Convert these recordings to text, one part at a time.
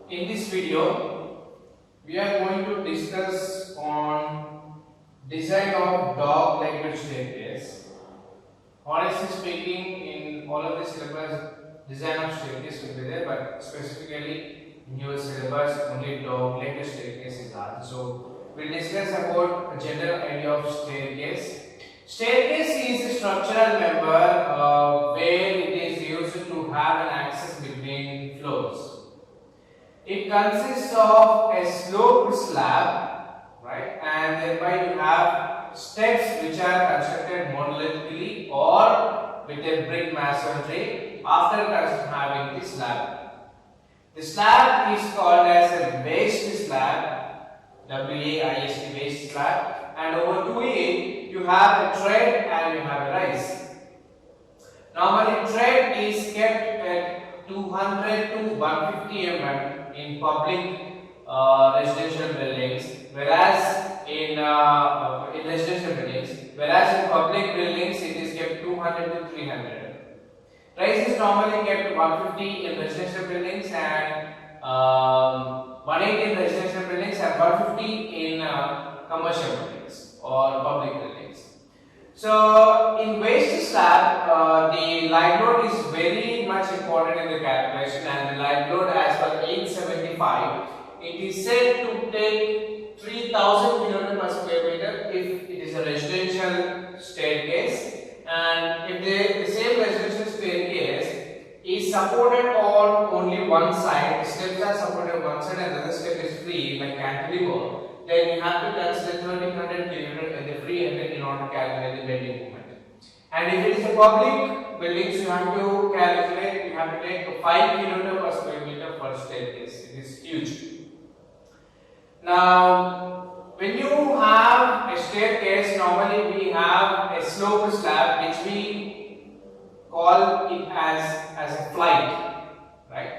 In this video, we are going to discuss on design of dog-legged staircase. Honestly speaking, in all of the syllabus, design of staircase will be there, but specifically in your syllabus, only dog-legged staircase is asked. So, we'll discuss about a general idea of staircase. Staircase is a structural member where it is used to have an access between floors. It consists of a sloped slab, right, and thereby you have steps which are constructed monolithically or with a brick masonry after having the slab. The slab is called as a waist slab, W-A-I-S-T, waist slab, and over to it you have a tread and you have a rise. Normally tread is kept at 200 to 150 mm in public residential buildings, whereas in residential buildings, whereas in public buildings it is kept 200 to 300. Rise is normally kept 150 in residential buildings and 180 in residential buildings and 150 in commercial buildings or public buildings. So in waist slab, the live load is very much important in the calculation, and the live load as per 875, it is said to take 3000 kN per square meter if it is a residential staircase, and if the same residential staircase is supported on only one side, the steps are supported on one side and the other step is free like cantilever, then you have to consider 1300 kN at the free end in order to calculate the bending moment. And if it is a public buildings, you have to calculate, you have to take 5 kN per square meter per staircase. It is huge. Now, when you have a staircase, normally we have a sloped slab which we call it as a flight, right?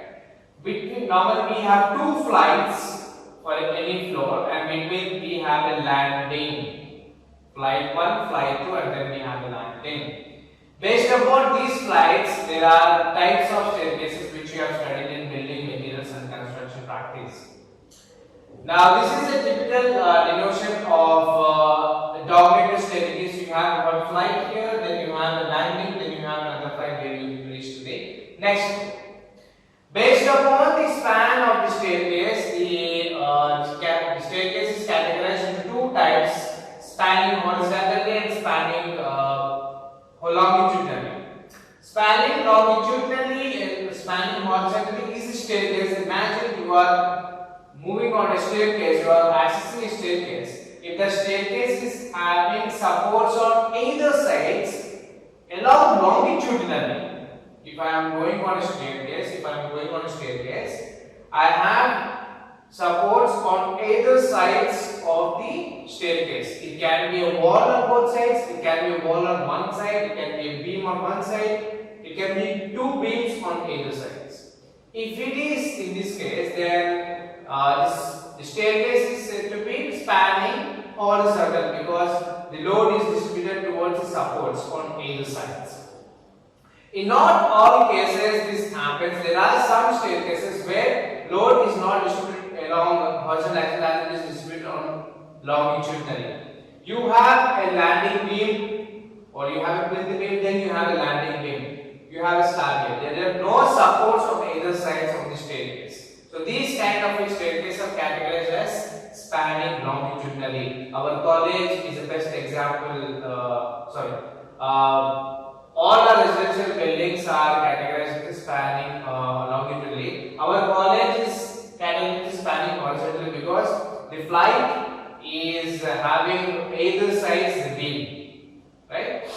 Normally we have two flights for any floor, and between we have a landing, flight 1, flight 2, and then we have a landing. Based upon these flights, there are types of staircases which you have studied in building materials and construction practice. Now this is a typical denotation of dog-legged staircase. You have one flight here, then you have a landing, then you have another flight where you will reach to the next floor. Based upon the span of the staircase, the staircase is categorized into two types: spanning horizontally and spanning longitudinally. Spanning longitudinally and spanning horizontally is a staircase. Imagine you are moving on a staircase, you are accessing a staircase. If the staircase is having supports on either sides along longitudinally, if I am going on a staircase, I have supports on either sides of the staircase. It can be a wall on both sides, it can be a wall on one side, it can be a beam on one side, it can be two beams on either sides. If it is in this case, then the staircase is said to be spanning horizontal because the load is distributed towards the supports on either sides. In not all cases this happens. There are some staircases where load is not distributed along horizontal axis and it is distributed on longitudinally. You have a landing beam or you have a plinth beam, then you have a landing beam. You have a slab here. There are no supports on either sides of the staircase. So these kind of staircases are categorized as spanning longitudinally. Our college is the best example. All our residential buildings are categorized as spanning longitudinally. Our college is categorized as spanning horizontally because the flight is having either sides the beam, right?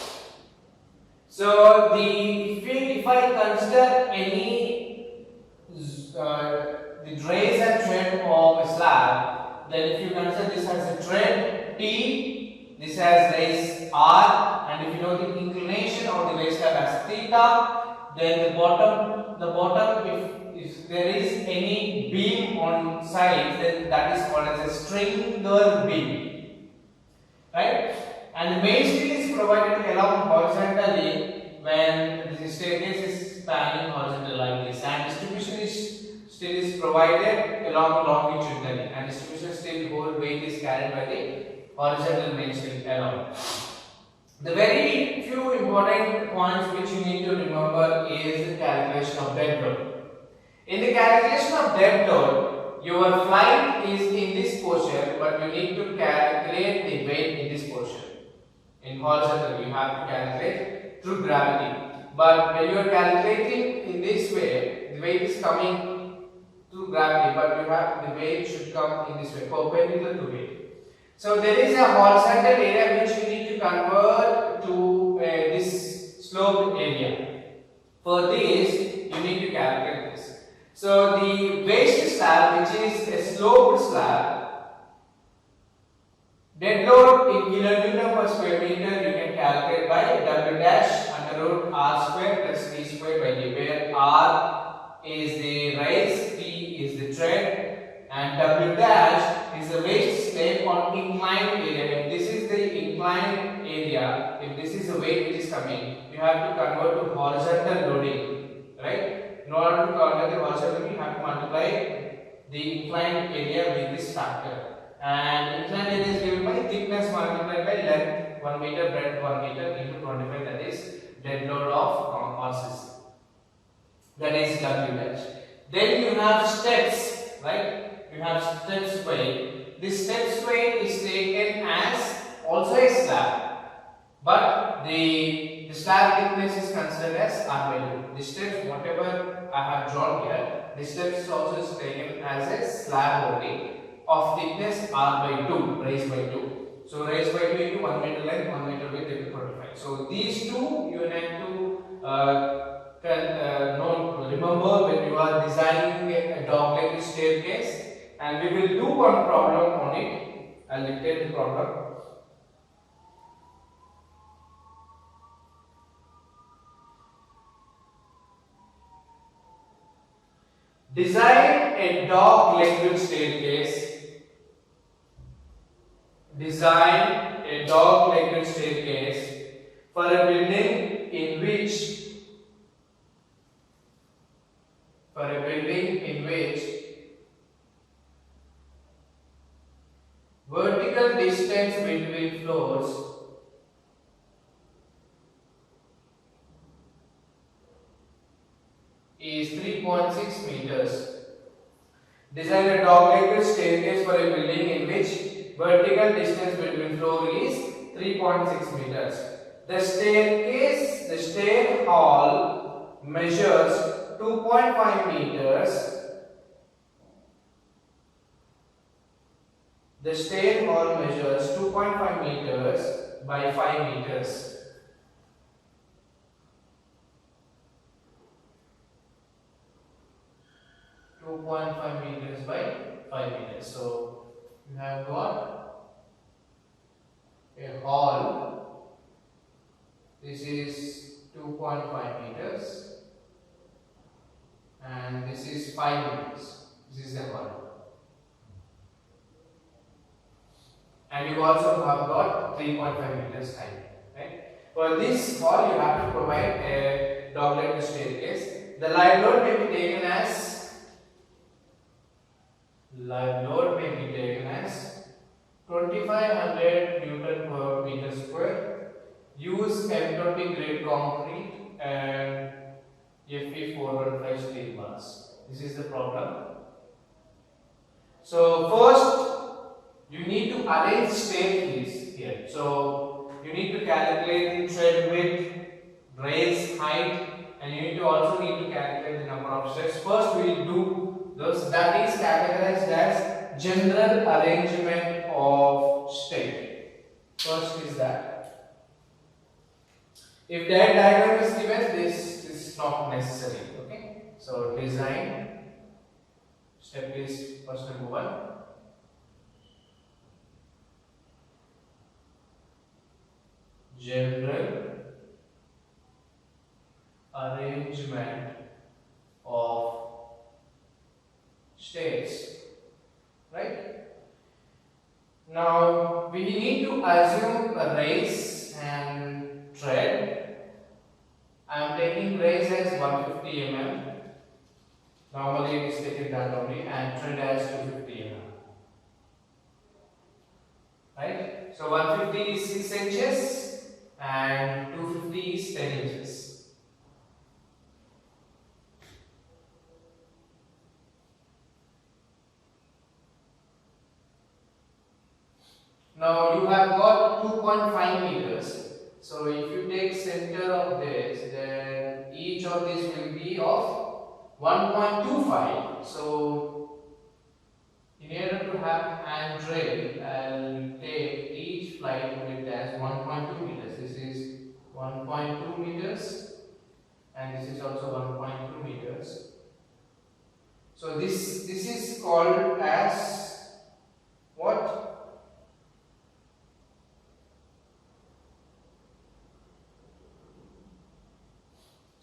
So if I consider any the raise and tread of a slab, then if you consider this as a tread T, this has raise R, and if you know the inclination of the raise slab as theta, then the bottom if there is any beam on sides, then that is called as a stringer beam, right? And the main steel is provided along horizontally when the staircase is spanning horizontal like this, and distribution is still is provided along longitudinally, and distribution still whole weight is carried by the horizontal main still along. The very few important points which you need to remember is the calculation of dead load. In the calculation of dead load, your flight is in this portion, but you need to calculate the weight in this portion. In horizontal, you have to calculate through gravity. But when you are calculating in this way, the weight is coming through gravity, but you have the weight should come in this way, perpendicular to weight. So there is a horizontal area which you need to convert to this sloped area. For this, you need to calculate this. So the waste slab, which is a sloped slab, dead load in kilonewton per square meter you can calculate by W dash under root R square plus V square by D, where R is the rise, T is the tread, and W dash is the waste slab on inclined area. If this is the inclined area, if this is the weight which is coming, you have to convert to horizontal loading, right? In order to convert the horizontal loading, you have to multiply the inclined area with this factor. And inclined area is given by thickness multiplied by length 1 meter, breadth 1 meter into 25, that is dead load of RCC. That is W dash. Then you have steps, right? You have steps weight. This steps weight is taken as also a slab, but the slab thickness is considered as R by 2. The steps, whatever I have drawn here, the steps also is taken as a slab only of thickness R by 2, raised by 2. So raised by 2 into 1 meter length, 1 meter width into 25. So these two you need to remember when you are designing a dog-legged staircase, and we will do one problem on it. I'll dictate the problem. Design a dog-legged staircase. Design a dog-legged staircase for a building in which vertical distance between floors is 3.6 meters. Design a dog-legged staircase for a building in which vertical distance between floor is 3.6 meters. The stair hall measures 2.5 meters. The stair hall measures 2.5 meters by 5 meters. meters by 5 meters. So you have got a hall. This is 2.5 meters and this is 5 meters. This is the hall. And you also have got 3.5 meters height. Right? For this hall, you have to provide a dog-legged staircase. The live load may be taken as 2500 Newton per meter square. Use M20 grade concrete and Fe415 steel bars. This is the problem. So first, you need to arrange staircase here. So you need to calculate the tread width, raise height, and you also need to calculate the number of steps. First, we will do those. That is categorized as general arrangement of stair. First is that. If that diagram is given, this is not necessary. Okay. So design step is first number 1. General arrangement of stairs, right? Now we need to assume a raise and tread. I am taking raise as 150 mm Normally it is taken that only, and tread as 250 mm. Right? So 150 is 6 inches and 250 is 10 inches. Now you have got 2.5 meters. So if you take center of this, then each of these will be of 1.25. So in order to have handrail, I'll take each flight width as 1.2 meters. This is 1.2 meters and this is also 1.2 meters. So this is called as what?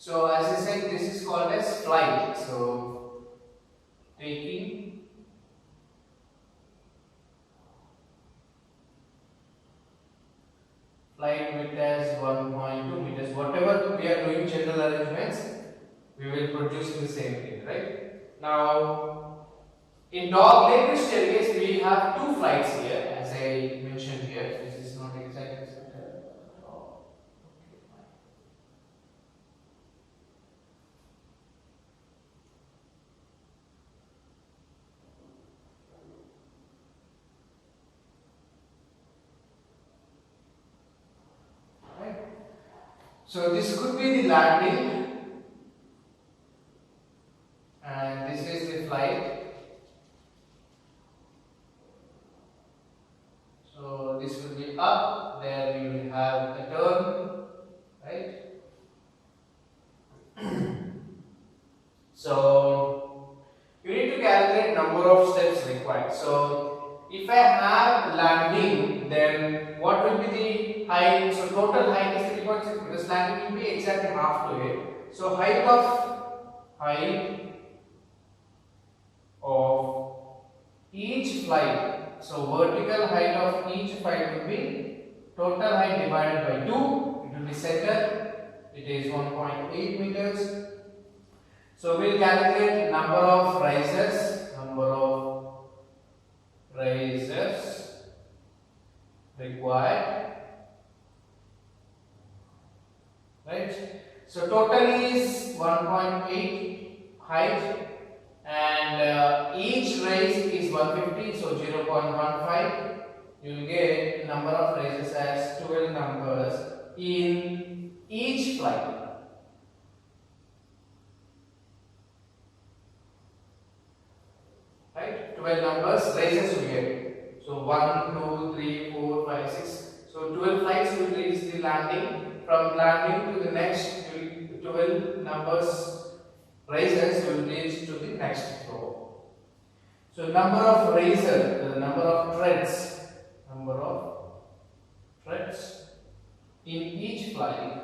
So as I said, this is called as flight. So taking flight width as 1.2 meters. Whatever we are doing general arrangements, we will produce the same thing, right? Now, in dog-legged staircase, we have two flights here, as I mentioned here. This is not exactly center. Oh, okay, fine. Right. So this could be the landing, and this is the flight. So this will be up, there we will have a turn, right? So you need to calculate number of steps required. So if I have landing, then what will be the height? So total height is 3.6 meters. Landing will be exactly half to it. So height of each flight. So vertical height of each flight will be total height divided by 2. It will be center. It is 1.8 meters. So we'll calculate number of risers. Required. Right. So total is 1.8 height. And each raise is 150, so 0.15. You will get number of raises as 12 numbers in each flight. Right? 12 numbers raises you get. So 1, 2, 3, 4, 5, 6. So 12 flights will reach the landing. From landing to the next 12 numbers risers will reach to the next floor. So number of risers, the number of treads in each flight.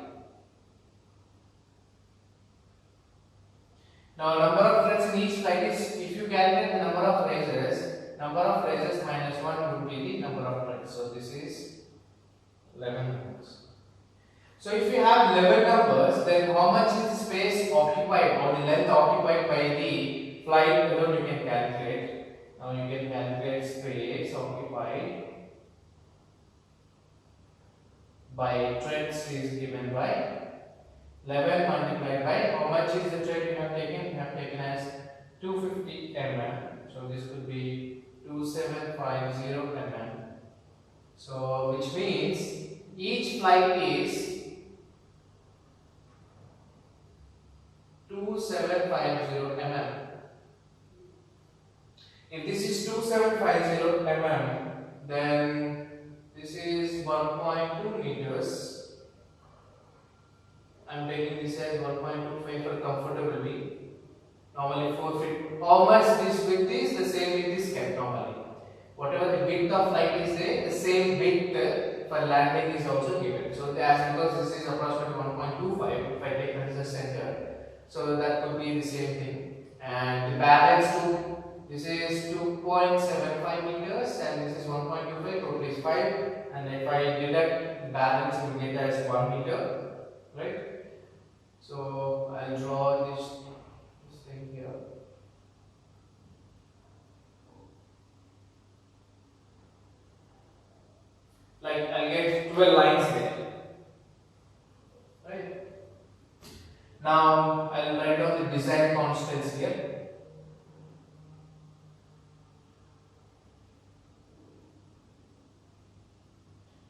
Now number of treads in each flight is, if you calculate the number of risers minus 1 would be the number of treads. So this is 11 numbers. So if you have 11 numbers, then how much is the space occupied or the length occupied by the flight alone you can calculate. Now you can calculate space occupied by treads is given by 11 multiplied by how much is the tread you have taken? You have taken as 250 mm. So this could be 2750 mm. So which means each flight is 2750 mm. If this is 2750 mm, then this is 1.2 meters. I am taking this as 1.25 for comfortability. Normally 4 feet. How much this width is? The same width is kept normally. Whatever the width of flight is there, the same width for landing is also given. So as because this is approximately 1.25, if I take as the center, so that could be the same thing. And the balance to this is 2.75 meters and this is 1.25, total is 5. And if I deduct the balance, we will get as 1 meter, right? So I'll draw this thing here. I'll get 12 lines there. Right. Now I'll write down the design constants here.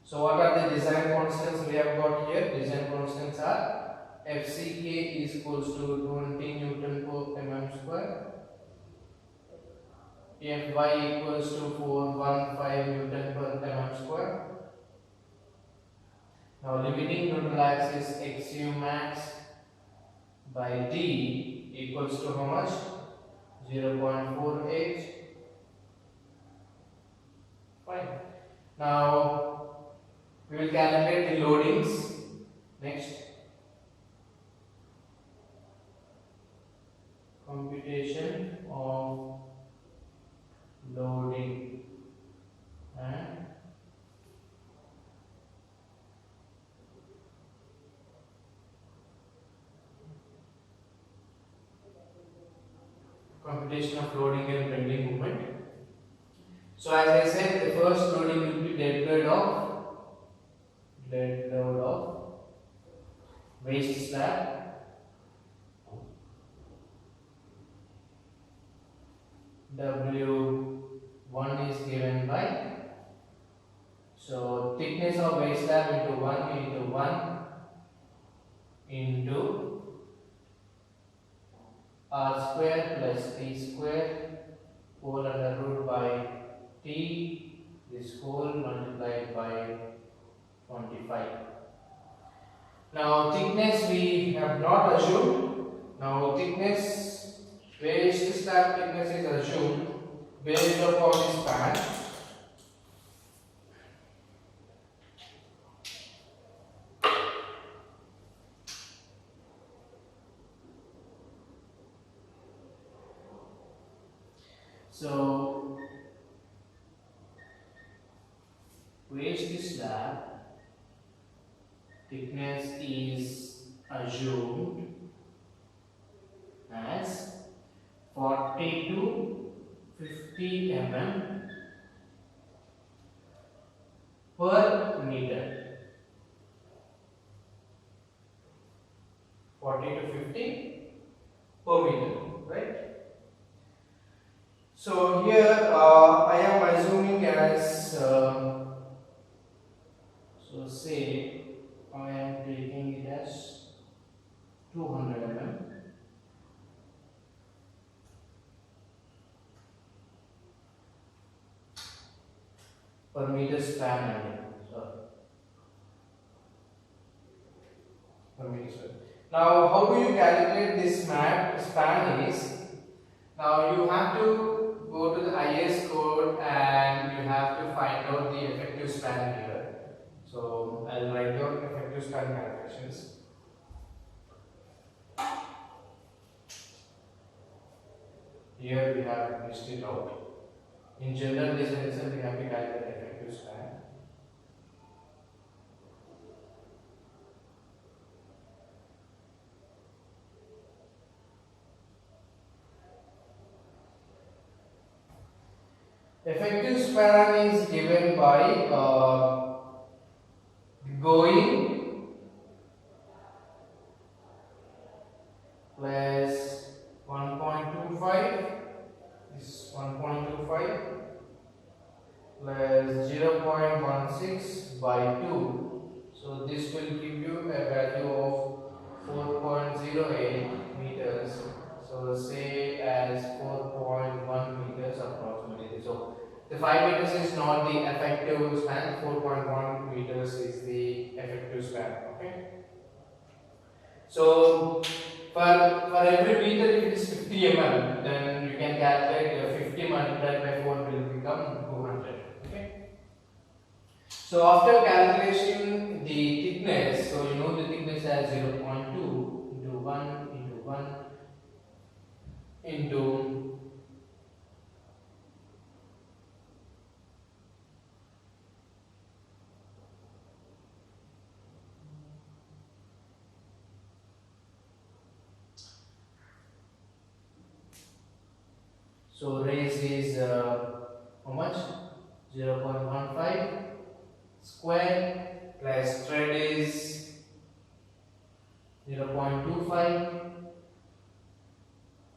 So what are the design constants we have got here? Design constants are FCK is equals to 20 Newton per mm square. Fy equals to 415 Newton per mm square. Now limiting total axis XU max by D equals to how much? 0.48. Fine. Now we will calculate the loadings next. Computation of loading and computation of loading and bending moment. So as I said, the first loading will be dead load of waste slab. W1 is given by, so thickness of waste slab into 1 into R square plus T square whole under root by T, this whole multiplied by 25. Now thickness we have not assumed. Now thickness, waste slab thickness is assumed based upon the span. So waste slab thickness is assumed as 40 to 50 mm per meter. 40 to 50 per meter, right? So here I am assuming as so say I am taking it as 200 mm per meter span. Per meter span. Now, how do you calculate this span is? Now you have to go to the IS code and you have to find out the effective span here. So I'll write down effective span calculations. Here we have listed out. In general design itself we have to calculate effective span. Effective span is given by going plus 1.25 is 1.25 plus 0.16 by 2. So this will give you a value of 4.08 meters. So say as 4.1 meters approximately. So the 5 meters is not the effective span, 4.1 meters is the effective span. Okay. So for every meter if it is 50 mm, then you can calculate 50 multiplied by 4 will become 200. Okay. So after calculation the thickness, so you know the thickness as 0.2 into 1 into 1 into so raise is how much? 0.15 square plus tread is 0.25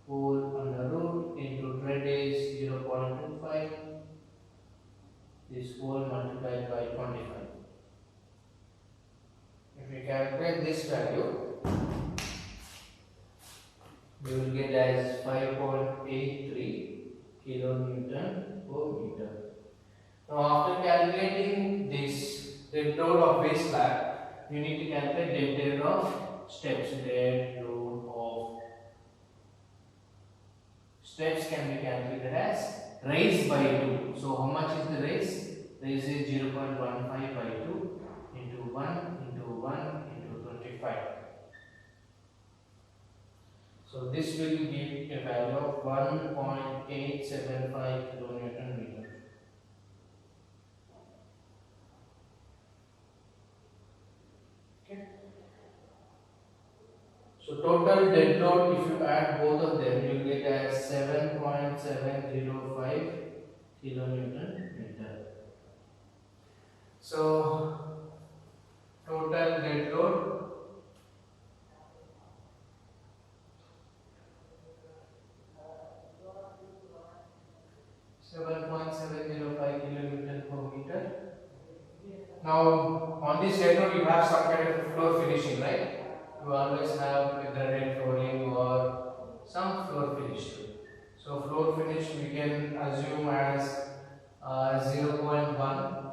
whole under root into tread is 0.25, this whole multiplied by 25. If we calculate this value, we will get as 5.83 kilonewton per meter. Now after calculating this dead load of base slab, you need to calculate dead load of steps. Dead load of steps can be calculated as raised by 2. So how much is the raise? Raise is 0.15 by 2 into 1 into 1 into 25. So this will give a value of 1.875 kilonewton meter. Okay. So total dead load, if you add both of them, you will get as 7.705 kilonewton meter. So total dead load kilonewton per meter. Now on this dead load you have some kind of floor finishing, right? You always have a granite flooring or some floor finish. So floor finish we can assume as 0.1,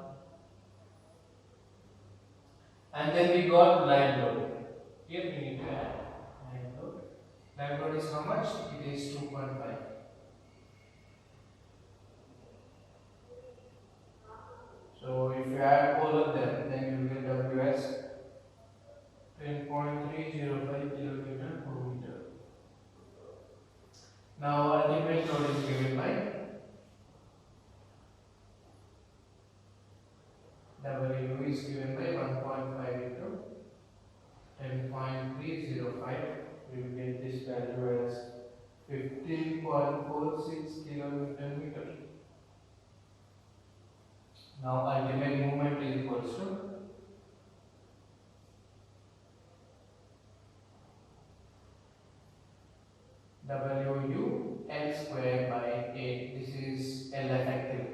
and then we got live load. Here we need to add live load. Live load is how much? It is 2.5. So if you add all of them, then you will get W as 10.305 kilonewton per meter. Now ultimate load is given by W is given by 1.5 into 10.305. We will get this value as 15.46 kilonewton meter. Now ultimate movement is equals to WU L square by 8. This is L effective.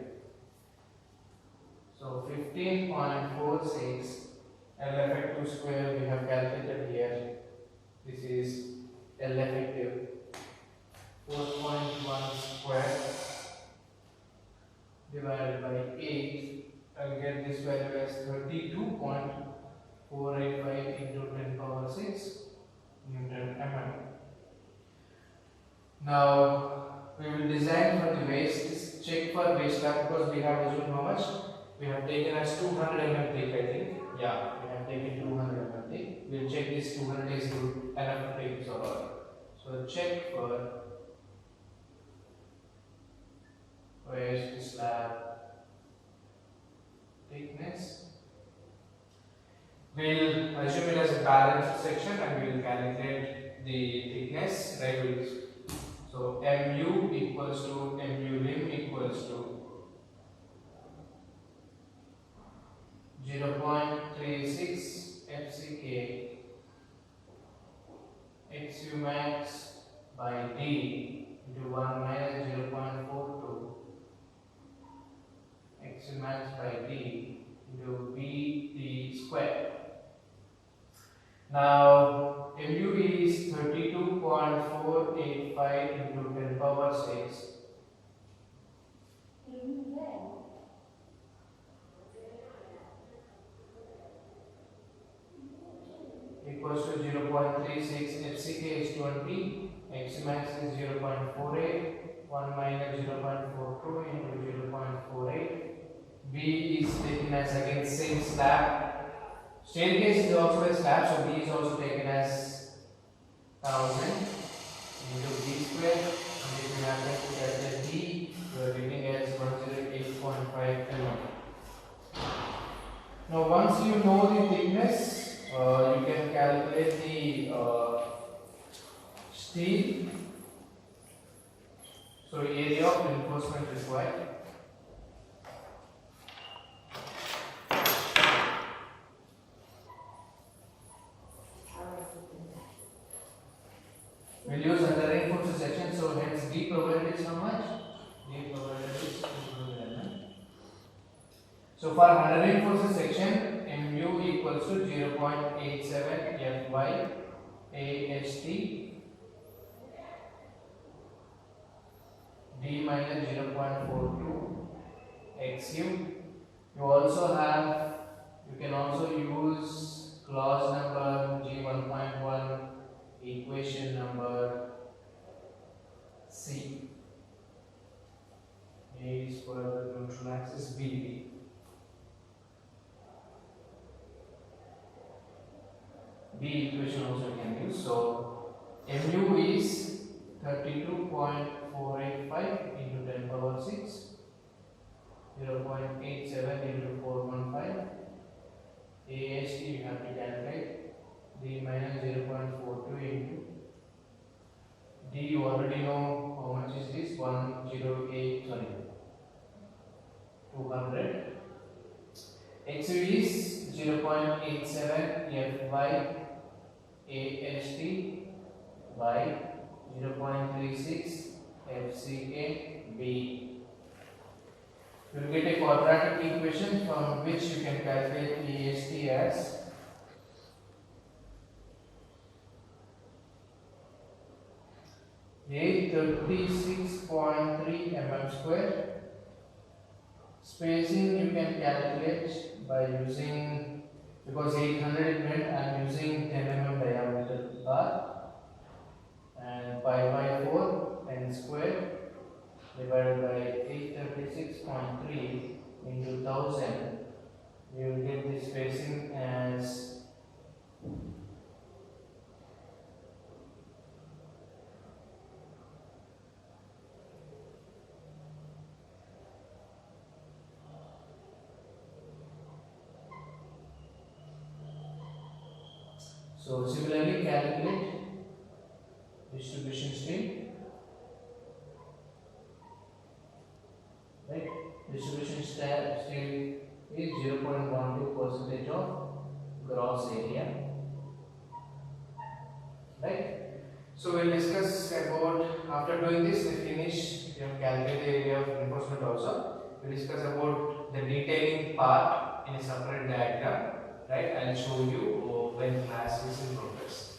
So 15.46 L effective square we have calculated here. This is L effective 4.1 square divided by 8. I will get this value as 32.485 into 10 power 6 Newton mm. Now we will design for the waste, check for waste slab, because we have assumed how much? We have taken as 200 mm thick, I think. Yeah, we have taken 200 mm thick. We will check this 200 is good enough to take so. So check for waste slab thickness. We will assume it as a balanced section and we will calculate the thickness, right? So mu equals to mu lim equals to 0.36 FCK XU max by D into 1 minus 0.42 XU max by D into BD square. Now mu is 32.485 into 10 power 6. Equals to 0.36, FCK is 20, X max is 0.48, 1 minus 0.42 into 0.48. B is taken as again same slab. Staircase is also a slab, so B is also taken as 1000 into B square. And if you have to calculate D, you are getting as 108.5 mm. Now, once you know the thickness, you can calculate the steel. So, area of reinforcement required. we'll use under reinforced section, so hence D probability is how much? D probability is 2 mm. So for under reinforced section, mu equals to 0.87 Fy AST D minus 0.42 XU. You can also use clause number G1.1 equation number C. A is for the neutral axis, B. B equation also we can use. So mu is 32.485 into 10 power 6, 0.87 into 415. AST you have to calculate. D minus 0.42 into D, you already know how much is this, 200. XU is 0.87 Fy AST by 0.36 FCK B. You will get a quadratic equation from which you can calculate AST as 836.3 mm square. Spacing you can calculate by using, because 800 it meant I am using 10 mm diameter bar, and pi by 4 n square divided by 836.3 into 1000. You will get the spacing as 0. So similarly calculate distribution stream. Right? Distribution stream is 0.12% of gross area. Right? So we'll discuss about, after doing this, we finish, you have calculated the area of reinforcement also. We'll discuss about the detailing part in a separate diagram. Right? I'll show you when class is in progress.